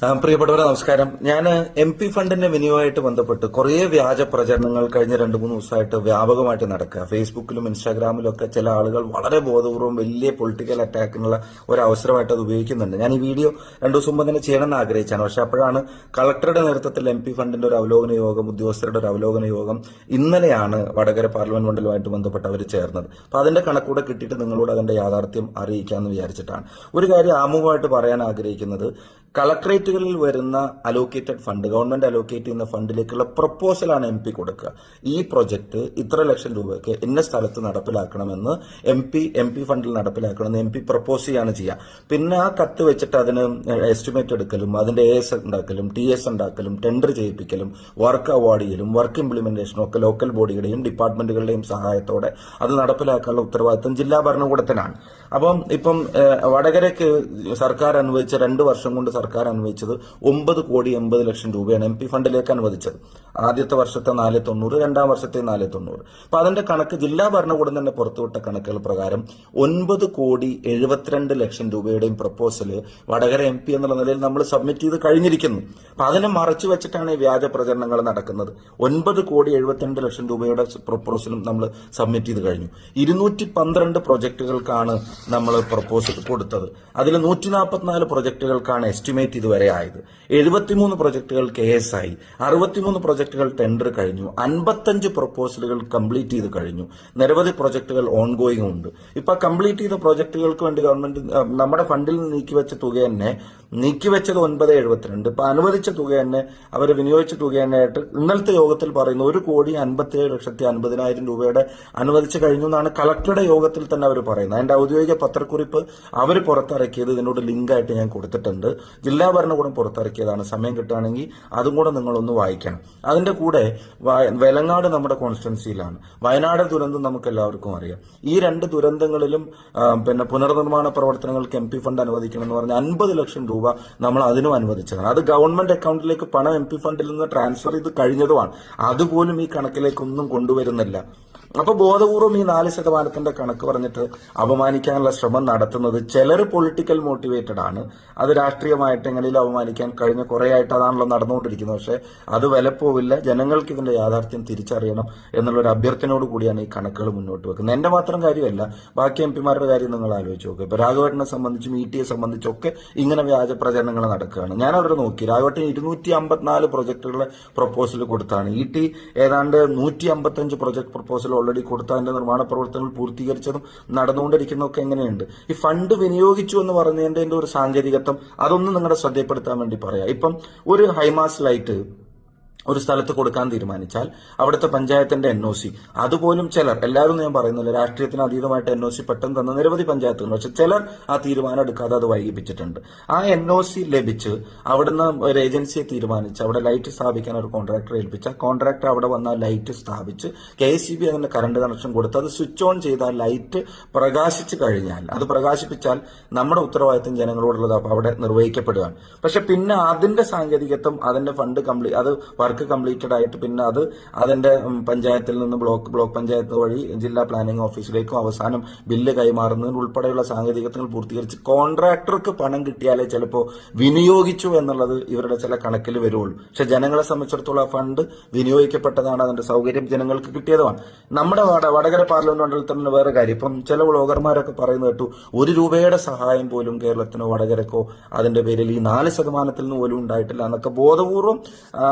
പ്രിയപ്പെട്ടവരെ നമസ്കാരം. ഞാൻ MP ഫണ്ടിന്റെ വിനിയോഗമായിട്ട് ബന്ധപ്പെട്ട് കുറേ വ്യാജ പ്രചരണങ്ങൾ കഴിഞ്ഞ 2-3 ദിവസമായിട്ട് വ്യാപകമായിട്ട് നടക്കുക. ഫേസ്ബുക്കിലും ഇൻസ്റ്റാഗ്രാമിലും ഒക്കെ ചില ആളുകൾ വളരെ ബോധപൂർവ്വം വലിയ പൊളിറ്റിക്കൽ അറ്റാക്കിനുള്ള ഒരു അവസരമായിട്ട് അത് ഉപയോഗിക്കുന്നുണ്ട്. ഞാൻ ഈ വീഡിയോ 2 ദിവസം മുമ്പ് തന്നെ ചെയ്യണമെന്ന് ആഗ്രഹിച്ചാണ്. പക്ഷെ അപ്പോഴാണ് കളക്ടറുടെ നേതൃത്വത്തിൽ MP ഫണ്ടിന്റെ ഒരു അവലോകന യോഗം, ഉദ്യോഗസ്ഥരുടെ ഒരു അവലോകന യോഗം ഇന്നലെയാണ് വടകര പാർലമെന്റ് മണ്ഡലവുമായിട്ട് ബന്ധപ്പെട്ട് അവർ ചേർന്നത്. അപ്പൊ അതിന്റെ കണക്കൂടെ കിട്ടിയിട്ട് നിങ്ങളോട് അതിന്റെ യാഥാർത്ഥ്യം അറിയിക്കാമെന്ന് വിചാരിച്ചിട്ടാണ്. ഒരു കാര്യം ആമുഖമായിട്ട് പറയാൻ ആഗ്രഹിക്കുന്നത്, കളക്ടറേറ്റുകളിൽ വരുന്ന അലോക്കേറ്റഡ് ഫണ്ട്, ഗവൺമെന്റ് അലോക്കേറ്റ് ചെയ്യുന്ന ഫണ്ടിലേക്കുള്ള പ്രപ്പോസലാണ് MP കൊടുക്കുക. ഈ പ്രൊജക്ട് ഇത്ര ലക്ഷം രൂപയ്ക്ക് ഇന്ന സ്ഥലത്ത് നടപ്പിലാക്കണമെന്ന് MP ഫണ്ടിൽ നടപ്പിലാക്കണമെന്ന് MP പ്രപ്പോസ് ചെയ്യാണ് ചെയ്യുക. പിന്നെ ആ കത്ത് വെച്ചിട്ട് അതിന് എസ്റ്റിമേറ്റ് എടുക്കലും അതിന്റെ AS ഉണ്ടാക്കലും TS ഉണ്ടാക്കലും ടെൻഡർ ചെയ്യിപ്പിക്കലും വർക്ക് അവാർഡ് ചെയ്യലും വർക്ക് ഇംപ്ലിമെന്റേഷനും ഒക്കെ ലോക്കൽ ബോഡിയുടെയും ഡിപ്പാർട്ട്മെന്റുകളുടെയും സഹായത്തോടെ അത് നടപ്പിലാക്കാനുള്ള ഉത്തരവാദിത്വം ജില്ലാ ഭരണകൂടത്തിനാണ്. അപ്പം ഇപ്പം വടകരയ്ക്ക് സർക്കാർ അനുവദിച്ച 2 വർഷം കൊണ്ട് സർക്കാർ അനുവദിച്ചത് 9,80,00,000 രൂപയാണ് MP ഫണ്ടിലേക്ക് അനുവദിച്ചത്. ആദ്യത്തെ വർഷത്തെ 490, രണ്ടാം വർഷത്തെ 490. അപ്പൊ അതിന്റെ കണക്ക് ജില്ലാ ഭരണകൂടം തന്നെ പുറത്തുവിട്ട കണക്കുകൾ പ്രകാരം 9,72,00,000 രൂപയുടെയും പ്രപ്പോസല് വടകര MP എന്നുള്ള നിലയിൽ നമ്മൾ സബ്മിറ്റ് ചെയ്ത് കഴിഞ്ഞിരിക്കുന്നു. അപ്പൊ അതിനെ മറച്ചു വെച്ചിട്ടാണ് ഈ വ്യാജ പ്രചരണങ്ങൾ നടക്കുന്നത്. 9,72,00,000 രൂപയുടെ പ്രപ്പോസലും നമ്മൾ സബ്മിറ്റ് ചെയ്ത് കഴിഞ്ഞു. 212 പ്രൊജക്ടുകൾക്കാണ് നമ്മൾ പ്രപ്പോസൽ കൊടുത്തത്. അതിൽ 144 പ്രൊജക്ടുകൾക്കാണ് എസ്റ്റിമേറ്റ് ഇതുവരെ ആയത്. 73 പ്രൊജക്ടുകൾ KS ആയി. 63 പ്രൊജക്ടുകൾ ടെൻഡർ കഴിഞ്ഞു. 55 പ്രൊപ്പോസലുകൾ കംപ്ലീറ്റ് ചെയ്ത് കഴിഞ്ഞു. നിരവധി പ്രൊജക്ടുകൾ ഓൺഗോയിങ് ഉണ്ട്. ഇപ്പൊ കംപ്ലീറ്റ് ചെയ്ത പ്രൊജക്ടുകൾക്ക് വേണ്ടി ഗവൺമെന്റ് നമ്മുടെ ഫണ്ടിൽ നിന്ന് നീക്കിവെച്ച തുക തന്നെ, നീക്കിവെച്ചത് 9,72. ഇപ്പൊ അനുവദിച്ച തുക തന്നെ, അവർ വിനിയോഗിച്ച തുക തന്നെ ആയിട്ട് ഇന്നലത്തെ യോഗത്തിൽ പറയുന്നു 1,57,50,000 രൂപയുടെ അനുവദിച്ചു കഴിഞ്ഞു എന്നാണ് കളക്ടറുടെ യോഗത്തിൽ തന്നെ അവർ പറയുന്നത്. അതിന്റെ ഔദ്യോഗിക പത്രക്കുറിപ്പ് അവർ പുറത്തിറക്കിയത് ഇതിനോട് ലിങ്കായിട്ട് ഞാൻ കൊടുത്തിട്ടുണ്ട്. ജില്ലാ ഭരണകൂടം പുറത്തിറക്കിയതാണ്. സമയം കിട്ടുകയാണെങ്കിൽ അതും കൂടെ നിങ്ങളൊന്ന് വായിക്കണം. അതിന്റെ കൂടെ വെലങ്ങാട് നമ്മുടെ കോൺസ്റ്റിറ്റ്യുവൻസിയിലാണ്. വയനാട് ദുരന്തം നമുക്ക് എല്ലാവർക്കും അറിയാം. ഈ 2 ദുരന്തങ്ങളിലും പിന്നെ പുനർനിർമ്മാണ പ്രവർത്തനങ്ങൾക്ക് MP ഫണ്ട് അനുവദിക്കണം എന്ന് പറഞ്ഞാൽ 50 ലക്ഷം രൂപ നമ്മൾ അതിനും അനുവദിച്ചതാണ്. അത് ഗവൺമെന്റ് അക്കൗണ്ടിലേക്ക് പണം MP ഫണ്ടിൽ നിന്ന് ട്രാൻസ്ഫർ ചെയ്ത് കഴിഞ്ഞതുമാണ്. അതുപോലും ഈ കണക്കിലേക്കൊന്നും കൊണ്ടുവരുന്നില്ല. അപ്പൊ ബോധപൂർവം ഈ 4% കണക്ക് പറഞ്ഞിട്ട് അപമാനിക്കാനുള്ള ശ്രമം നടത്തുന്നത് ചിലർ പൊളിറ്റിക്കൽ മോട്ടിവേറ്റഡ് ആണ്. അത് രാഷ്ട്രീയമായിട്ട് എങ്ങനെയും അപമാനിക്കാൻ കഴിഞ്ഞ കുറെ ആയിട്ട് അതാണല്ലോ നടന്നുകൊണ്ടിരിക്കുന്നത്. പക്ഷെ അത് വിലപ്പോവില്ല. ജനങ്ങൾക്ക് ഇതിന്റെ യാഥാർത്ഥ്യം തിരിച്ചറിയണം എന്നുള്ളൊരു അഭ്യർത്ഥനയോട് കൂടിയാണ് ഈ കണക്കുകൾ മുന്നോട്ട് വെക്കുന്നത്. എന്റെ മാത്രം കാര്യമല്ല, ബാക്കി MP മാരുടെ കാര്യം നിങ്ങൾ ആലോചിച്ച് നോക്കുക. ഇപ്പൊ രാഘവേട്ടനെ സംബന്ധിച്ചും ETയെ സംബന്ധിച്ചൊക്കെ ഇങ്ങനെ വ്യാജ പ്രചരണങ്ങൾ നടക്കുകയാണ്. ഞാൻ അവിടെ നോക്കി, രാഘവേട്ടൻ 254 പ്രൊജക്ടുകളുടെ പ്രപ്പോസൽ കൊടുത്താണ്. ET ഏതാണ്ട് 155 പ്രൊജക്ട് പ്രപ്പോസൽ ഓൾറെഡി കൊടുത്ത, അതിന്റെ നിർമ്മാണ പ്രവർത്തനങ്ങൾ പൂർത്തീകരിച്ചതും നടന്നുകൊണ്ടിരിക്കുന്നതൊക്കെ എങ്ങനെയുണ്ട്. ഈ ഫണ്ട് വിനിയോഗിച്ചു എന്ന് പറഞ്ഞതിന്റെ ഒരു സാങ്കേതികത്വം അതൊന്നും നിങ്ങളുടെ ശ്രദ്ധപ്പെടുത്താൻ വേണ്ടി പറയാം. ഇപ്പം ഒരു ഹൈമാസ് ലൈറ്റ് ഒരു സ്ഥലത്ത് കൊടുക്കാൻ തീരുമാനിച്ചാൽ അവിടുത്തെ പഞ്ചായത്തിന്റെ NOC, അതുപോലും ചിലർ, എല്ലാവരും ഞാൻ പറയുന്നില്ല, രാഷ്ട്രീയത്തിന് അതീതമായിട്ട് NOC പെട്ടെന്ന് തന്ന നിരവധി പഞ്ചായത്തുകളുണ്ട്. പക്ഷെ ചിലർ ആ തീരുമാനം എടുക്കാതെ അത് വൈകിപ്പിച്ചിട്ടുണ്ട്. ആ NOC ലഭിച്ച് അവിടുന്ന് ഒരു ഏജൻസിയെ തീരുമാനിച്ച് അവിടെ ലൈറ്റ് സ്ഥാപിക്കാൻ ഒരു കോൺട്രാക്ടറെ ഏൽപ്പിച്ച കോൺട്രാക്ടർ അവിടെ വന്ന ലൈറ്റ് സ്ഥാപിച്ച് KSEB അതിന്റെ കറണ്ട് കണക്ഷൻ കൊടുത്ത് അത് സ്വിച്ച് ഓൺ ചെയ്താൽ ലൈറ്റ് പ്രകാശിച്ചു കഴിഞ്ഞാൽ, അത് പ്രകാശിപ്പിച്ചാൽ നമ്മുടെ ഉത്തരവാദിത്തം ജനങ്ങളോടുള്ളത് അവിടെ നിർവഹിക്കപ്പെടുകയാണ്. പക്ഷെ പിന്നെ അതിന്റെ സാങ്കേതികത്വം, അതിന്റെ ഫണ്ട് അത് വർക്ക് കംപ്ലീറ്റഡ് ആയിട്ട് പിന്നെ അത് അതിന്റെ പഞ്ചായത്തിൽ നിന്ന് ബ്ലോക്ക് പഞ്ചായത്ത് വഴി ജില്ലാ പ്ലാനിംഗ് ഓഫീസിലേക്കും അവസാനം ബില്ല് കൈമാറുന്നതിന് ഉൾപ്പെടെയുള്ള സാങ്കേതികത്വങ്ങൾ പൂർത്തീകരിച്ച് കോൺട്രാക്ടർക്ക് പണം കിട്ടിയാലേ ചിലപ്പോൾ വിനിയോഗിച്ചു എന്നുള്ളത് ഇവരുടെ ചില കണക്കിൽ വരുള്ളൂ. പക്ഷെ ജനങ്ങളെ സംബന്ധിച്ചിടത്തോളം ഫണ്ട് വിനിയോഗിക്കപ്പെട്ടതാണ്, അതിന്റെ സൗകര്യം ജനങ്ങൾക്ക് കിട്ടിയതുമാണ്. നമ്മുടെ വടകര പാർലമെന്റ് മണ്ഡലത്തിൽ തന്നെ വേറെ കാര്യം, ഇപ്പം ചില വ്ളോഗർമാരൊക്കെ പറയുന്നത് കേട്ടു, 1 രൂപയുടെ സഹായം പോലും കേരളത്തിനോ വടകരക്കോ അതിന്റെ പേരിൽ ഈ 4% നിന്ന് പോലും ഉണ്ടായിട്ടില്ല എന്നൊക്കെ ബോധപൂർവം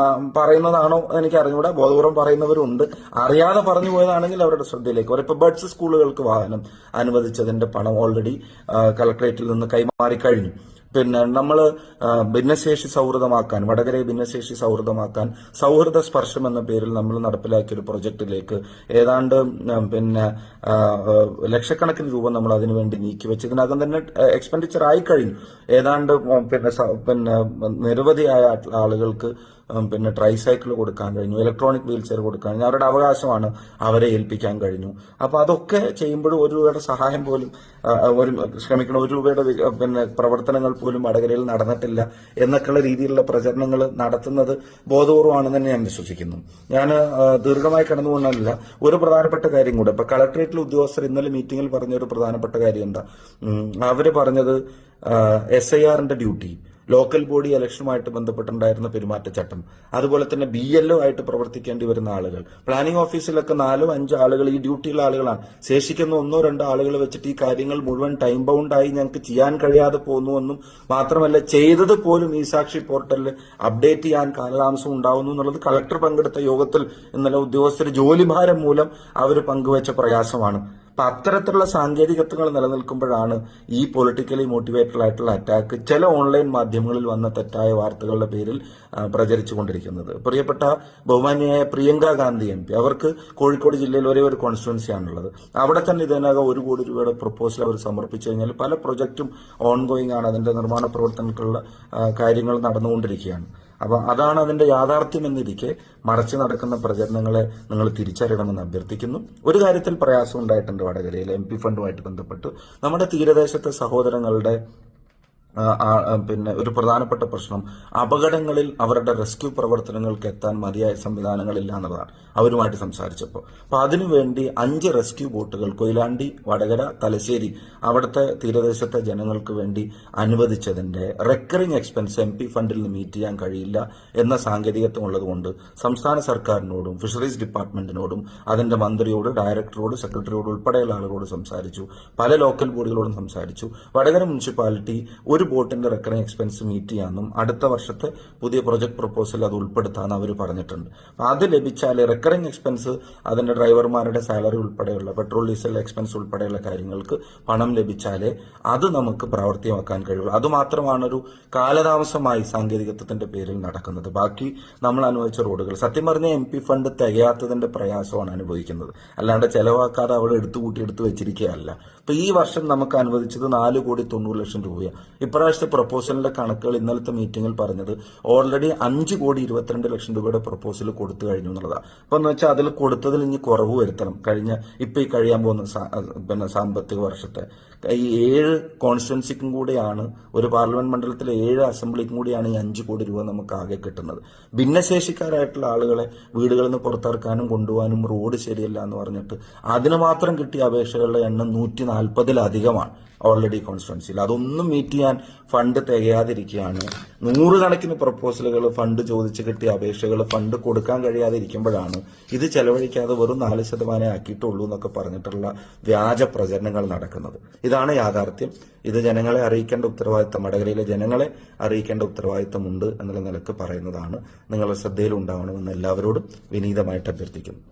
പറയുന്നതാണോ എനിക്ക് അറിഞ്ഞൂടാ. ബോധപൂർവ്വം പറയുന്നവരുണ്ട്. അറിയാതെ പറഞ്ഞു പോയതാണെങ്കിൽ അവരുടെ ശ്രദ്ധയിലേക്ക് വരും. ഇപ്പൊ ബഡ്സ് സ്കൂളുകൾക്ക് വാഹനം അനുവദിച്ചതിന്റെ പണം ഓൾറെഡി കളക്ടറേറ്റിൽ നിന്ന് കൈമാറി കഴിഞ്ഞു. പിന്നെ നമ്മൾ ഭിന്നശേഷി സൗഹൃദമാക്കാൻ, വടകരയെ ഭിന്നശേഷി സൗഹൃദമാക്കാൻ സൗഹൃദ സ്പർശം എന്ന പേരിൽ നമ്മൾ നടപ്പിലാക്കിയ ഒരു പ്രൊജക്ടിലേക്ക് ഏതാണ്ട് പിന്നെ ലക്ഷക്കണക്കിന് രൂപ നമ്മൾ അതിനുവേണ്ടി നീക്കിവെച്ച് ഇതിനകം തന്നെ എക്സ്പെൻഡിച്ചർ ആയി കഴിഞ്ഞു. ഏതാണ്ട് പിന്നെ നിരവധിയായ ആളുകൾക്ക് പിന്നെ ട്രൈസൈക്കിൾ കൊടുക്കാൻ കഴിഞ്ഞു, ഇലക്ട്രോണിക് വീൽ ചെയർ കൊടുക്കാൻ കഴിഞ്ഞു. അവരുടെ അവകാശമാണ്, അവരെ ഏൽപ്പിക്കാൻ കഴിഞ്ഞു. അപ്പൊ അതൊക്കെ ചെയ്യുമ്പോഴും 1 രൂപയുടെ സഹായം പോലും, 1 രൂപയുടെ പിന്നെ പ്രവർത്തനങ്ങൾ പോലും വടകരയിൽ നടന്നിട്ടില്ല എന്നൊക്കെയുള്ള രീതിയിലുള്ള പ്രചരണങ്ങൾ നടത്തുന്നത് ബോധപൂർവമാണെന്ന് തന്നെ ഞാൻ വിശ്വസിക്കുന്നു. ഞാൻ ദീർഘമായി കടന്നു പോകുന്നില്ല. ഒരു പ്രധാനപ്പെട്ട കാര്യം കൂടെ, ഇപ്പൊ കളക്ടറേറ്റിലെ ഉദ്യോഗസ്ഥർ ഇന്നലെ മീറ്റിംഗിൽ പറഞ്ഞ ഒരു പ്രധാനപ്പെട്ട കാര്യം എന്താ, അവര് പറഞ്ഞത് SIRന്റെ ഡ്യൂട്ടി ലോക്കൽ ബോഡി ഇലക്ഷനുമായിട്ട് ബന്ധപ്പെട്ടുണ്ടായിരുന്ന പെരുമാറ്റച്ചട്ടം, അതുപോലെ തന്നെ BLO ആയിട്ട് പ്രവർത്തിക്കേണ്ടി വരുന്ന ആളുകൾ, പ്ലാനിംഗ് ഓഫീസിലൊക്കെ 4-5 ആളുകൾ ഈ ഡ്യൂട്ടിയുള്ള ആളുകളാണ്. ശേഷിക്കുന്ന 1-2 ആളുകൾ വെച്ചിട്ട് ഈ കാര്യങ്ങൾ മുഴുവൻ ടൈം ബൗണ്ടായി ഞങ്ങൾക്ക് ചെയ്യാൻ കഴിയാതെ പോകുന്നുവെന്നും മാത്രമല്ല ചെയ്തത് പോലും ഈ സാക്ഷി പോർട്ടലിൽ അപ്ഡേറ്റ് ചെയ്യാൻ കാലതാമസം ഉണ്ടാവുന്നു എന്നുള്ളത് കളക്ടർ പങ്കെടുത്ത യോഗത്തിൽ ഇന്നലെ ഉദ്യോഗസ്ഥർ ജോലിഭാരം മൂലം അവർ പങ്കുവച്ച പ്രയാസമാണ്. അപ്പൊ അത്തരത്തിലുള്ള സാങ്കേതികത്വങ്ങൾ നിലനിൽക്കുമ്പോഴാണ് ഈ പൊളിറ്റിക്കലി മോട്ടിവേറ്റഡ് ആയിട്ടുള്ള അറ്റാക്ക് ചില ഓൺലൈൻ മാധ്യമങ്ങളിൽ വന്ന തെറ്റായ വാർത്തകളുടെ പേരിൽ പ്രചരിച്ചുകൊണ്ടിരിക്കുന്നത്. പ്രിയപ്പെട്ട ബഹുമാന്യയായ പ്രിയങ്ക ഗാന്ധി MP, അവർക്ക് കോഴിക്കോട് ജില്ലയിൽ ഒരേ ഒരു കോൺസ്റ്റിറ്റ്യുവൻസിയാണുള്ളത്. അവിടെ തന്നെ ഇതിനകം 1 കോടി രൂപയുടെ പ്രപ്പോസൽ അവർ സമർപ്പിച്ചു കഴിഞ്ഞാൽ പല പ്രൊജക്റ്റും ഓൺഗോയിങ് ആണ്, അതിന്റെ നിർമ്മാണ പ്രവർത്തനത്തിലുള്ള കാര്യങ്ങൾ നടന്നുകൊണ്ടിരിക്കുകയാണ്. അപ്പൊ അതാണ് അതിന്റെ യാഥാർത്ഥ്യം എന്നിരിക്കെ മറച്ചു നടക്കുന്ന പ്രചരണങ്ങളെ നിങ്ങൾ തിരിച്ചറിയണമെന്ന് അഭ്യർത്ഥിക്കുന്നു. ഒരു കാര്യത്തിൽ പ്രയാസം ഉണ്ടായിട്ടുണ്ട് വടകരയിൽ MP ഫണ്ടുമായിട്ട് ബന്ധപ്പെട്ട്. നമ്മുടെ തീരദേശത്തെ സഹോദരങ്ങളുടെ ഒരു പ്രധാനപ്പെട്ട പ്രശ്നം അപകടങ്ങളിൽ അവരുടെ റെസ്ക്യൂ പ്രവർത്തനങ്ങൾക്ക് എത്താൻ മതിയായ സംവിധാനങ്ങളില്ല എന്നുള്ളതാണ് അവരുമായിട്ട് സംസാരിച്ചപ്പോൾ. അപ്പൊ അതിനുവേണ്ടി 5 റെസ്ക്യൂ ബോട്ടുകൾ കൊയിലാണ്ടി, വടകര, തലശ്ശേരി അവിടുത്തെ തീരദേശത്തെ ജനങ്ങൾക്ക് വേണ്ടി അനുവദിച്ചതിന്റെ റെക്കറിംഗ് എക്സ്പെൻസ് MP ഫണ്ടിൽ നിന്ന് മീറ്റ് ചെയ്യാൻ കഴിയില്ല എന്ന സാങ്കേതികത്വം ഉള്ളതുകൊണ്ട് സംസ്ഥാന സർക്കാരിനോടും ഫിഷറീസ് ഡിപ്പാർട്ട്മെന്റിനോടും അതിന്റെ മന്ത്രിയോട്, ഡയറക്ടറോട്, സെക്രട്ടറിയോട് ഉൾപ്പെടെയുള്ള ആളുകളോട് സംസാരിച്ചു. പല ലോക്കൽ ബോഡികളോടും സംസാരിച്ചു. വടകര മുനിസിപ്പാലിറ്റി ഒരു ബോട്ടിന്റെ റെക്കറിംഗ് എക്സ്പെൻസ് മീറ്റ് ചെയ്യാമെന്നും അടുത്ത വർഷത്തെ പുതിയ പ്രൊജക്ട് പ്രപ്പോസൽ അത് ഉൾപ്പെടുത്താമെന്ന് അവർ പറഞ്ഞിട്ടുണ്ട്. അത് ലഭിച്ചാൽ റെക്കറിംഗ് എക്സ്പെൻസ് അതിന്റെ ഡ്രൈവർമാരുടെ സാലറി ഉൾപ്പെടെയുള്ള പെട്രോൾ ഡീസൽ എക്സ്പെൻസ് ഉൾപ്പെടെയുള്ള കാര്യങ്ങൾക്ക് പണം ലഭിച്ചാലേ അത് നമുക്ക് പ്രാവർത്തികമാക്കാൻ കഴിയുള്ളൂ. അതുമാത്രമാണ് ഒരു കാലതാമസമായി സാങ്കേതികത്വത്തിന്റെ പേരിൽ നടക്കുന്നത്. ബാക്കി നമ്മൾ അനുഭവിച്ച റോഡുകൾ സത്യം പറഞ്ഞ MP ഫണ്ട് തികയാത്തതിന്റെ പ്രയാസമാണ് അനുഭവിക്കുന്നത്, അല്ലാണ്ട് ചെലവാക്കാതെ അവിടെ എടുത്തു വെച്ചിരിക്കുകയല്ല. ഇപ്പൊ ഈ വർഷം നമുക്ക് അനുവദിച്ചത് 4,90,00,000 രൂപയാണ്. ഇപ്രാവശ്യത്തെ പ്രപ്പോസലിന്റെ കണക്കുകൾ ഇന്നലത്തെ മീറ്റിംഗിൽ പറഞ്ഞത് ഓൾറെഡി 5,22,00,000 രൂപയുടെ പ്രപ്പോസൽ കൊടുത്തു കഴിഞ്ഞു എന്നുള്ളതാണ്. അപ്പൊ എന്ന് വെച്ചാൽ അതിൽ കൊടുത്തതിൽ ഇനി കുറവ് വരുത്തണം. ഈ കഴിയാൻ പോകുന്ന സാമ്പത്തിക വർഷത്തെ ഈ 7 കോൺസ്റ്റിറ്റ്യുവൻസിക്കും കൂടിയാണ്, ഒരു പാർലമെന്റ് മണ്ഡലത്തിലെ 7 അസംബ്ലിക്കും കൂടിയാണ് ഈ 5 കോടി രൂപ നമുക്ക് ആകെ കിട്ടുന്നത്. ഭിന്നശേഷിക്കാരായിട്ടുള്ള ആളുകളെ വീടുകളിൽ നിന്ന് പുറത്തിറക്കാനും കൊണ്ടുപോകാനും റോഡ് ശരിയല്ല എന്ന് പറഞ്ഞിട്ട് അതിന് മാത്രം കിട്ടിയ അപേക്ഷകളുടെ എണ്ണം 140-ലധികമാണ് ഓൾറെഡി കോൺസ്റ്റിറ്റ്യുവൻസിയിൽ. അതൊന്നും മീറ്റ് ചെയ്യാൻ ഫണ്ട് തികയാതിരിക്കുകയാണ്. 100 കണക്കിന് പ്രപ്പോസലുകൾ, ഫണ്ട് ചോദിച്ച് കിട്ടിയ അപേക്ഷകൾ ഫണ്ട് കൊടുക്കാൻ കഴിയാതെ ഇരിക്കുമ്പോഴാണ് ഇത് ചെലവഴിക്കാതെ വെറും 4% ആക്കിയിട്ടുള്ളൂ എന്നൊക്കെ പറഞ്ഞിട്ടുള്ള വ്യാജ പ്രചരണങ്ങൾ നടക്കുന്നത്. ഇതാണ് യാഥാർത്ഥ്യം. ഇത് ജനങ്ങളെ അറിയിക്കേണ്ട ഉത്തരവാദിത്തം, വടകരയിലെ ജനങ്ങളെ അറിയിക്കേണ്ട ഉത്തരവാദിത്തമുണ്ട് എന്നുള്ള നിലക്ക് പറയുന്നതാണ്. നിങ്ങളുടെ ശ്രദ്ധയിൽ ഉണ്ടാവണമെന്ന് എല്ലാവരോടും വിനീതമായിട്ട് അഭ്യർത്ഥിക്കുന്നു.